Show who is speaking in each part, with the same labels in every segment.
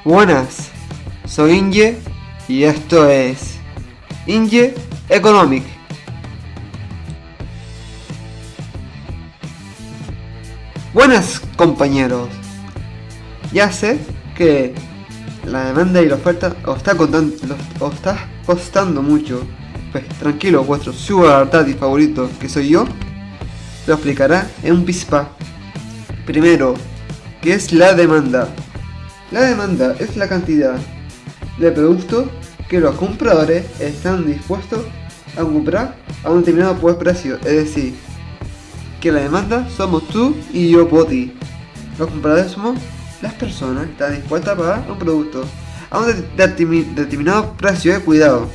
Speaker 1: Buenas, soy Inge y esto es Inge Economic. Buenas compañeros, ya sé que la demanda y la oferta os está costando mucho. Pues tranquilo, vuestro sugar daddy favorito, que soy yo, lo explicará en un pispa. Primero, ¿qué es la demanda? La demanda es la cantidad de productos que los compradores están dispuestos a comprar a un determinado precio. Es decir, que la demanda somos tú y yo por ti. Los compradores somos las personas que están dispuestas a pagar un producto a un determinado precio. Cuidado,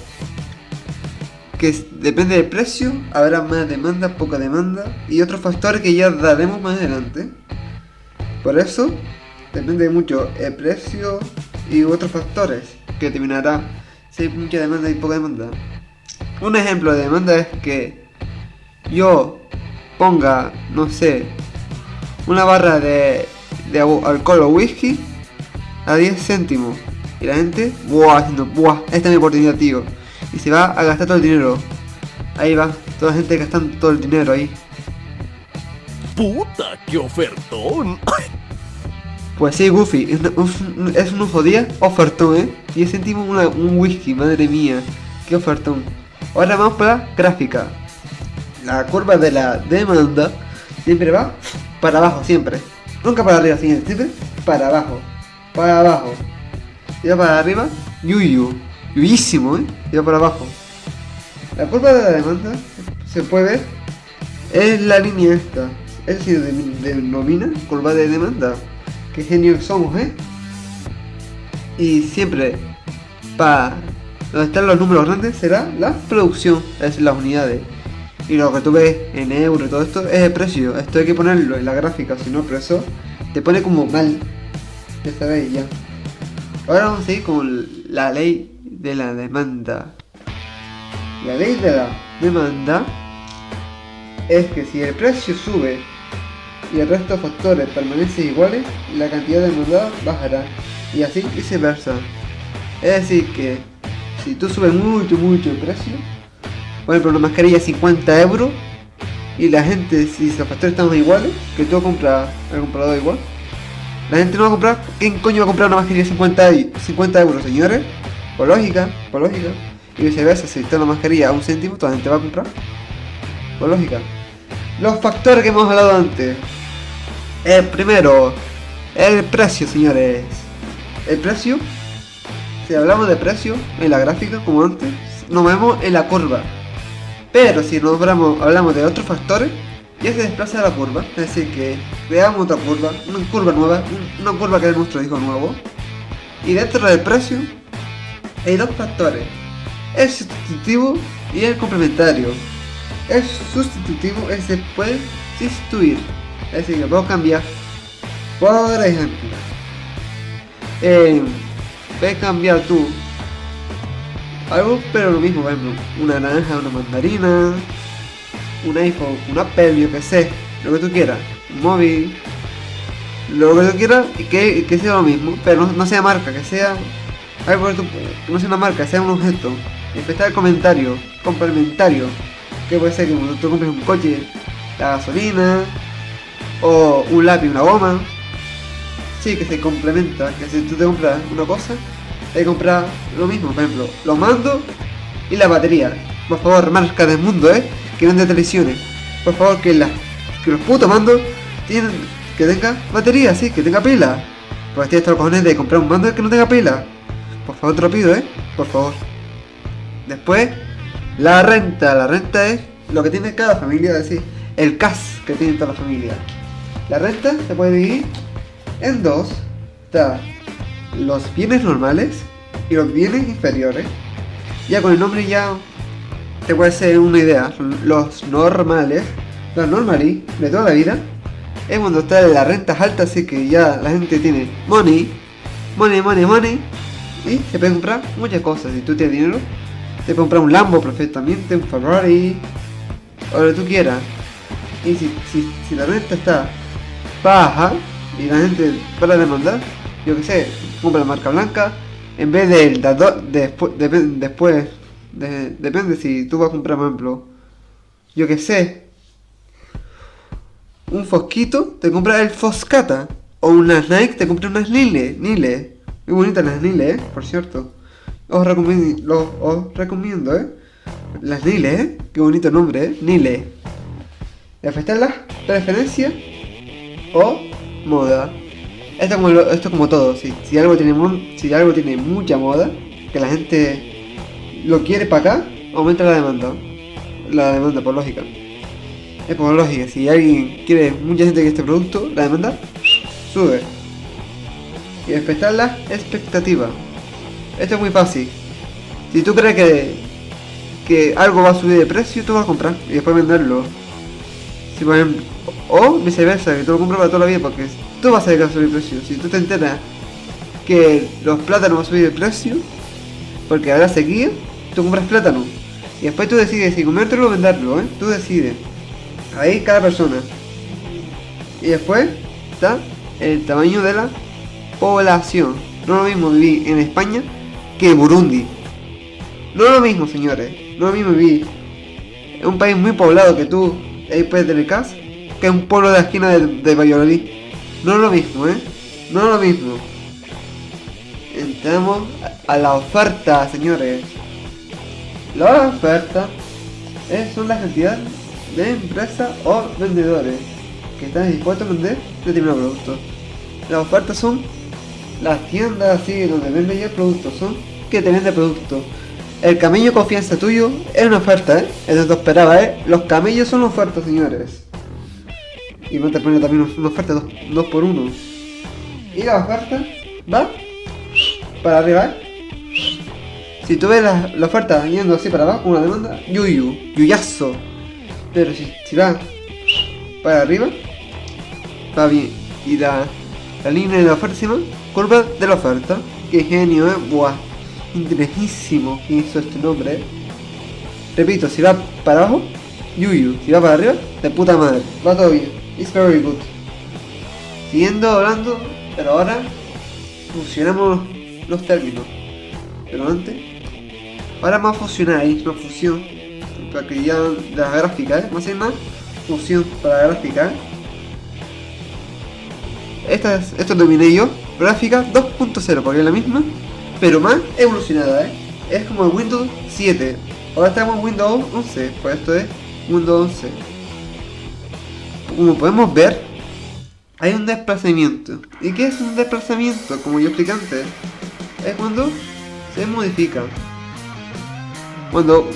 Speaker 1: que depende del precio, habrá más demanda, poca demanda y otros factores que ya daremos más adelante. Por eso depende mucho el precio y otros factores que determinará si hay mucha demanda y poca demanda. Un ejemplo de demanda es que yo ponga, no sé, una barra de alcohol o whisky a 10 céntimos y la gente, diciendo, esta es mi oportunidad, tío, y se va a gastar todo el dinero. Ahí va, toda la gente gastando todo el dinero ahí.
Speaker 2: ¡Puta, qué ofertón!
Speaker 1: Pues sí, Goofy, es un jodida ofertón, 10 céntimos un whisky, madre mía, qué ofertón. Ahora vamos para la gráfica. La curva de la demanda siempre va para abajo, siempre. Nunca para arriba, siempre para abajo. Para abajo. Y va para arriba, yuyísimo, y va para abajo. La curva de la demanda se puede ver, es la línea esta. Es decir, denomina curva de demanda. Qué genios somos, Y siempre, para donde están los números grandes, será la producción, es decir, las unidades. Y lo que tú ves en euros y todo esto es el precio. Esto hay que ponerlo en la gráfica, si no, por eso te pone como mal. Ya sabéis, ya. Ahora vamos a seguir con la ley de la demanda. La ley de la demanda es que si el precio sube y el resto de factores permanecen iguales, la cantidad demandada bajará, y así viceversa. Es decir que si tú subes mucho el precio, por ejemplo, una mascarilla 50 euros, y la gente, si los factores están iguales, que tú compras al comprador igual, la gente no va a comprar. ¿Quién coño va a comprar una mascarilla 50 euros, señores? Por lógica. Y viceversa, si está una mascarilla a un céntimo, toda la gente va a comprar. Por lógica. Los factores que hemos hablado antes. El primero, el precio, señores. El precio, si hablamos de precio en la gráfica como antes, nos vemos en la curva. Pero si nos hablamos de otros factores, ya se desplaza la curva. Es decir, que creamos otra curva, una curva nueva, una curva que es nuestro hijo nuevo. Y dentro del precio hay dos factores: el sustitutivo y el complementario. El sustitutivo se puede sustituir, es decir, que puedo cambiar. Por ejemplo, puedes cambiar tú algo, pero lo mismo, por ejemplo, una naranja, una mandarina, un iPhone, un Apple, yo que sé, lo que tú quieras, un móvil, lo que tú quieras, y que sea lo mismo, pero no sea marca, que sea algo que no sea una marca, sea un objeto. Empezar el comentario complementario, que puede ser que cuando tú compres un coche, la gasolina, o un lápiz, una goma. Sí, que se complementa, que si tú te compras una cosa, hay que comprar lo mismo, por ejemplo, los mandos y la batería. Por favor, marca del mundo, que no te televisiones. Por favor, que los putos mandos que tenga batería, sí, que tenga pila. Porque tienes todos los cojones de comprar un mando que no tenga pila. Por favor, te lo pido, por favor. Después, la renta. La renta es lo que tiene cada familia, es decir, el cash que tiene toda la familia. La renta se puede dividir en dos. Está los bienes normales y los bienes inferiores. Ya con el nombre ya te puede ser una idea. Los normales, los normally de toda la vida, es cuando está la renta alta, así que ya la gente tiene money, y se puede comprar muchas cosas. Si tú tienes dinero, te compras un Lambo perfectamente, un Ferrari, o lo que tú quieras. Y si la renta está baja y la gente para demandar, yo que sé, compra la marca blanca, en vez del dador, después, depende si tú vas a comprar, por ejemplo, yo que sé, un Fosquito, te compras el Foscata, o unas Nike, te compras unas Nile, muy bonitas las Nile, por cierto, os recomiendo, las Nile, qué bonito nombre, Nile. Después están las preferencias o moda. Esto como todo, si algo tiene mucha moda, que la gente lo quiere para acá, aumenta la demanda. La demanda por lógica. Es por lógica, si alguien quiere, mucha gente quiere este producto, la demanda sube. Y después están las expectativas. Esto es muy fácil. Si tú crees que algo va a subir de precio, tú vas a comprar y después venderlo. Si por ejemplo, o viceversa, que tú lo compras para toda la vida porque tú vas a saber que va a subir de precio. Si tú te enteras que los plátanos van a subir de precio porque habrá sequía, tú compras plátano. Y después tú decides si comértelo o venderlo, tú decides. Ahí cada persona. Y después está el tamaño de la población. No es lo mismo vivir en España que en Burundi. No es lo mismo, señores. No es lo mismo vivir en un país muy poblado que tú, ahí puedes tener casa, que un pueblo de la esquina de Valladolid. No es lo mismo, No es lo mismo. Entramos a la oferta, señores. La oferta son las cantidades de empresas o vendedores que están dispuestos a vender determinados productos. Las ofertas son las tiendas así donde venden ya el producto, son que te venden productos. El camello confianza tuyo es una oferta, Eso te esperaba, Los camellos son ofertas, señores. Y no te pone también una oferta 2x1. Y la oferta va para arriba, Si tú ves la oferta yendo así para abajo, una demanda, yuyazo. Pero si va para arriba, va bien. Y la línea de la oferta encima, curva de la oferta. Qué genio, Buah, inteligentísimo que hizo este nombre, Repito, si va para abajo, yuyu. Si va para arriba, de puta madre. Va todo bien. It's very good. Siguiendo hablando, pero ahora fusionamos los términos. Pero antes, ahora más fusionar ahí, más fusión. Para que ya de la gráfica, más y más fusión para la gráfica. Esto dominé yo, gráfica 2.0, porque es la misma, pero más evolucionada, Es como el Windows 7. Ahora estamos en Windows 11, pues esto es Windows 11. Como podemos ver, hay un desplazamiento. ¿Y qué es un desplazamiento? Como yo expliqué antes, es cuando se modifica. Cuando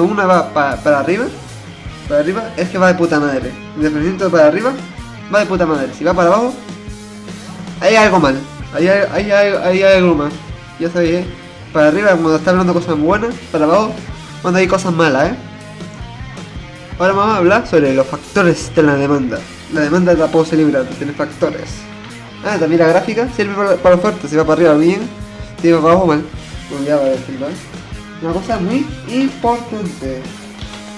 Speaker 1: una va para arriba es que va de puta madre. El desplazamiento para arriba va de puta madre. Si va para abajo, hay algo mal. Hay algo mal. Ya sabéis, Para arriba cuando está hablando cosas buenas, para abajo cuando hay cosas malas, Ahora vamos a hablar sobre los factores de la demanda. La demanda la puedo celebrar, tiene factores. También la gráfica sirve para oferta. Si va para arriba bien, si va para abajo mal. Bueno, ya va a decir, ¿vale? Una cosa muy importante.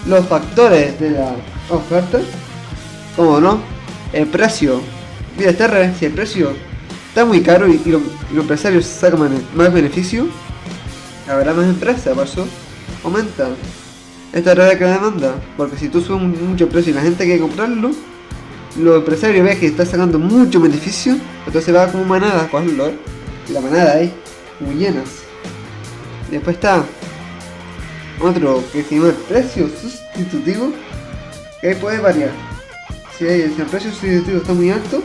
Speaker 1: Los factores de la oferta, como no, el precio. Mira, si el precio está muy caro y los empresarios sacan más beneficio, habrá más empresas, por eso aumenta esta red de demanda. Porque si tú subes mucho precio y la gente quiere comprarlo, los empresarios ven que está sacando mucho beneficio, entonces va como manada a cogerlo, Y la manada ahí, muy llenas. Y después está otro que se llama el precio sustitutivo, que ahí puede variar. Si el precio sustitutivo está muy alto,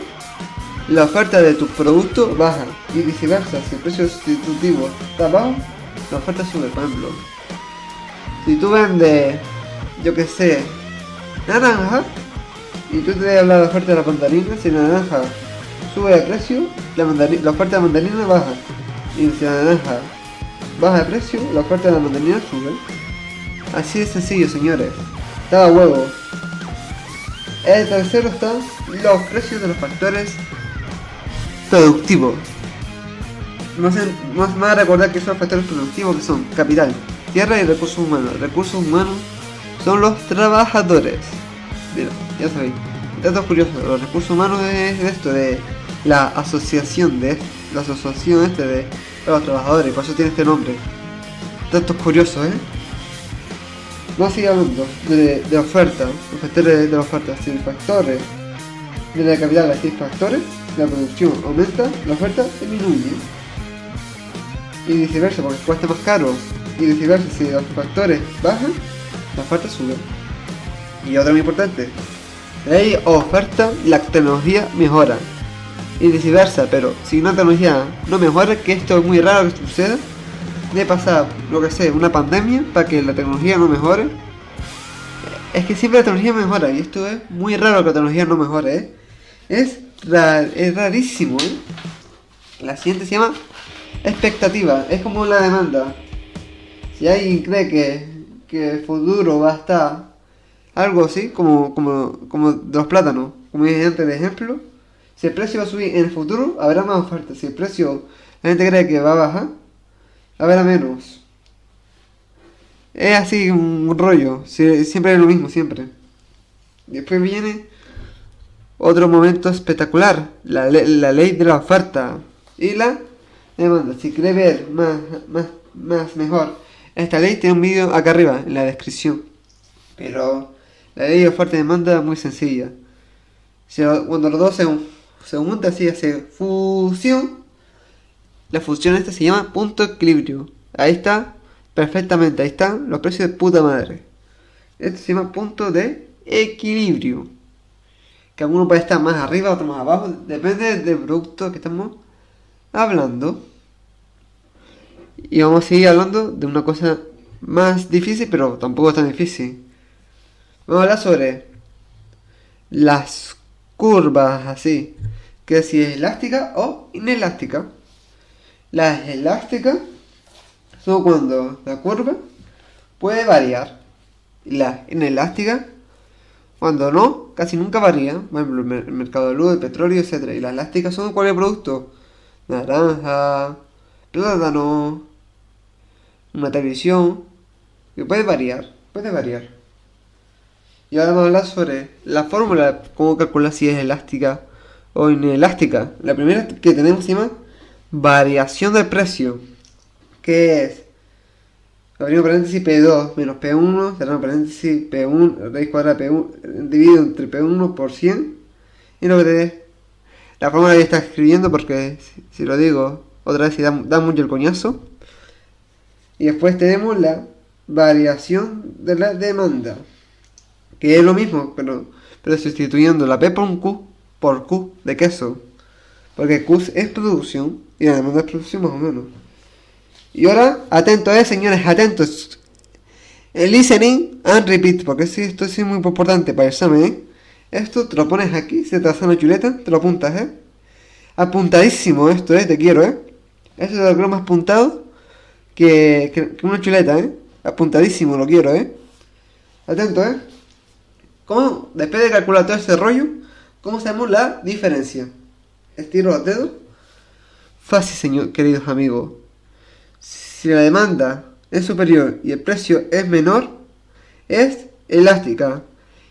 Speaker 1: la oferta de tu producto baja, y viceversa. Si el precio sustitutivo está bajo, la oferta sube. Por ejemplo, si tú vendes, yo que sé, naranja, y tú te debes hablar de la oferta de la mandarina, si la naranja sube de precio, la oferta de mandarina baja. Y si la naranja baja de precio, la oferta de la mandarina sube. Así de sencillo, señores. Cada huevo. El tercero está los precios de los factores productivos. No me van a recordar que son los factores productivos, que son capital, tierra y recursos humanos. Recursos humanos son los trabajadores. Mira, ya sabéis. Datos curiosos. Los recursos humanos es esto, de la asociación de la asociación de los trabajadores, por eso tiene este nombre. Datos curiosos, Vamos a seguir hablando de oferta, los factores de la oferta, si factores de la capital, así factores, la producción aumenta, la oferta disminuye. Y viceversa, porque cuesta más caro. Y viceversa, si los factores bajan, la oferta sube. Y otra muy importante, la ley oferta, la tecnología mejora. Y viceversa, pero si una tecnología no mejora, que esto es muy raro que suceda, de pasar, lo que sé, una pandemia para que la tecnología no mejore. Es que siempre la tecnología mejora y esto es muy raro que la tecnología no mejore, Es rarísimo, La siguiente se llama expectativa, es como la demanda. Si alguien cree que el futuro va a estar algo así, como de los plátanos, como dije antes de ejemplo, si el precio va a subir en el futuro, habrá más oferta. Si el precio la gente cree que va a bajar, habrá menos. Es así un rollo, siempre es lo mismo, siempre. Después viene otro momento espectacular, la ley de la oferta y la demanda. Si quieres ver más mejor esta ley, tiene un vídeo acá arriba en la descripción. Pero la ley de oferta y demanda es muy sencilla. Cuando los dos se juntan, así hace fusión. La fusión esta se llama punto de equilibrio. Ahí está, perfectamente, ahí están los precios de puta madre. Esto se llama punto de equilibrio. Que alguno puede estar más arriba, otro más abajo, depende del producto que estamos hablando. Y vamos a seguir hablando de una cosa más difícil, pero tampoco tan difícil. Vamos a hablar sobre las curvas así, que si es elástica o inelástica. Las elásticas son cuando la curva puede variar. Y las inelásticas, cuando no, casi nunca varía. Por ejemplo, el mercado de luz, el petróleo, etc. Y las elásticas son cuáles productos. Naranja, plátano, una televisión, que puede variar. Y ahora vamos a hablar sobre la fórmula, cómo calcular si es elástica o inelástica. La primera que tenemos se llama variación del precio, que es abrir paréntesis P2 menos P1, cerrar paréntesis P1, raíz cuadrada P1, dividido entre P1 por 100, y lo que tenés, la fórmula que está escribiendo, porque si lo digo otra vez da mucho el coñazo. Y después tenemos la variación de la demanda, que es lo mismo, pero sustituyendo la P por Q de queso, porque Q es producción y la demanda es producción más o menos. Y ahora, atentos, señores, atentos. El listening and repeat, porque esto es muy importante para el examen, Esto te lo pones aquí, se te hace una chuleta, te lo apuntas, Apuntadísimo esto, te quiero, Esto te lo creo más apuntado que una chuleta, Apuntadísimo, lo quiero, Atento, ¿Cómo, después de calcular todo este rollo, cómo sabemos la diferencia? Estiro los dedos. Fácil, señor, queridos amigos. Si la demanda es superior y el precio es menor, es elástica.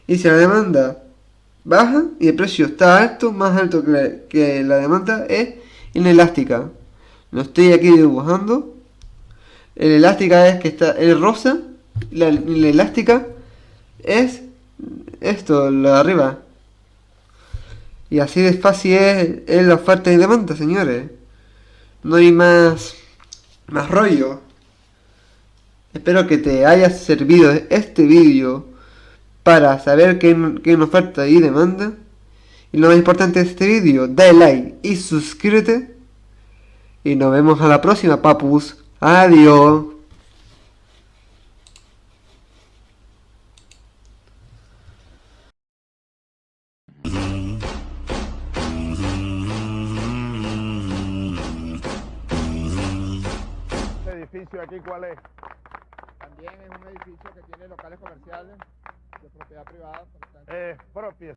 Speaker 1: Y si la demanda baja y el precio está alto, más alto que la demanda, es inelástica. Lo estoy aquí dibujando. El elástica es que está el rosa. La elástica es esto, lo de arriba. Y así de fácil es la oferta y demanda, señores. No hay más rollo. Espero que te haya servido este vídeo para saber qué es una oferta y demanda. Y lo más importante de este vídeo, dale like y suscríbete. Y nos vemos a la próxima, papus. Adiós.
Speaker 2: ¿Edificio aquí cuál es?
Speaker 3: También es un edificio que tiene locales comerciales de propiedad privada.
Speaker 2: Propia.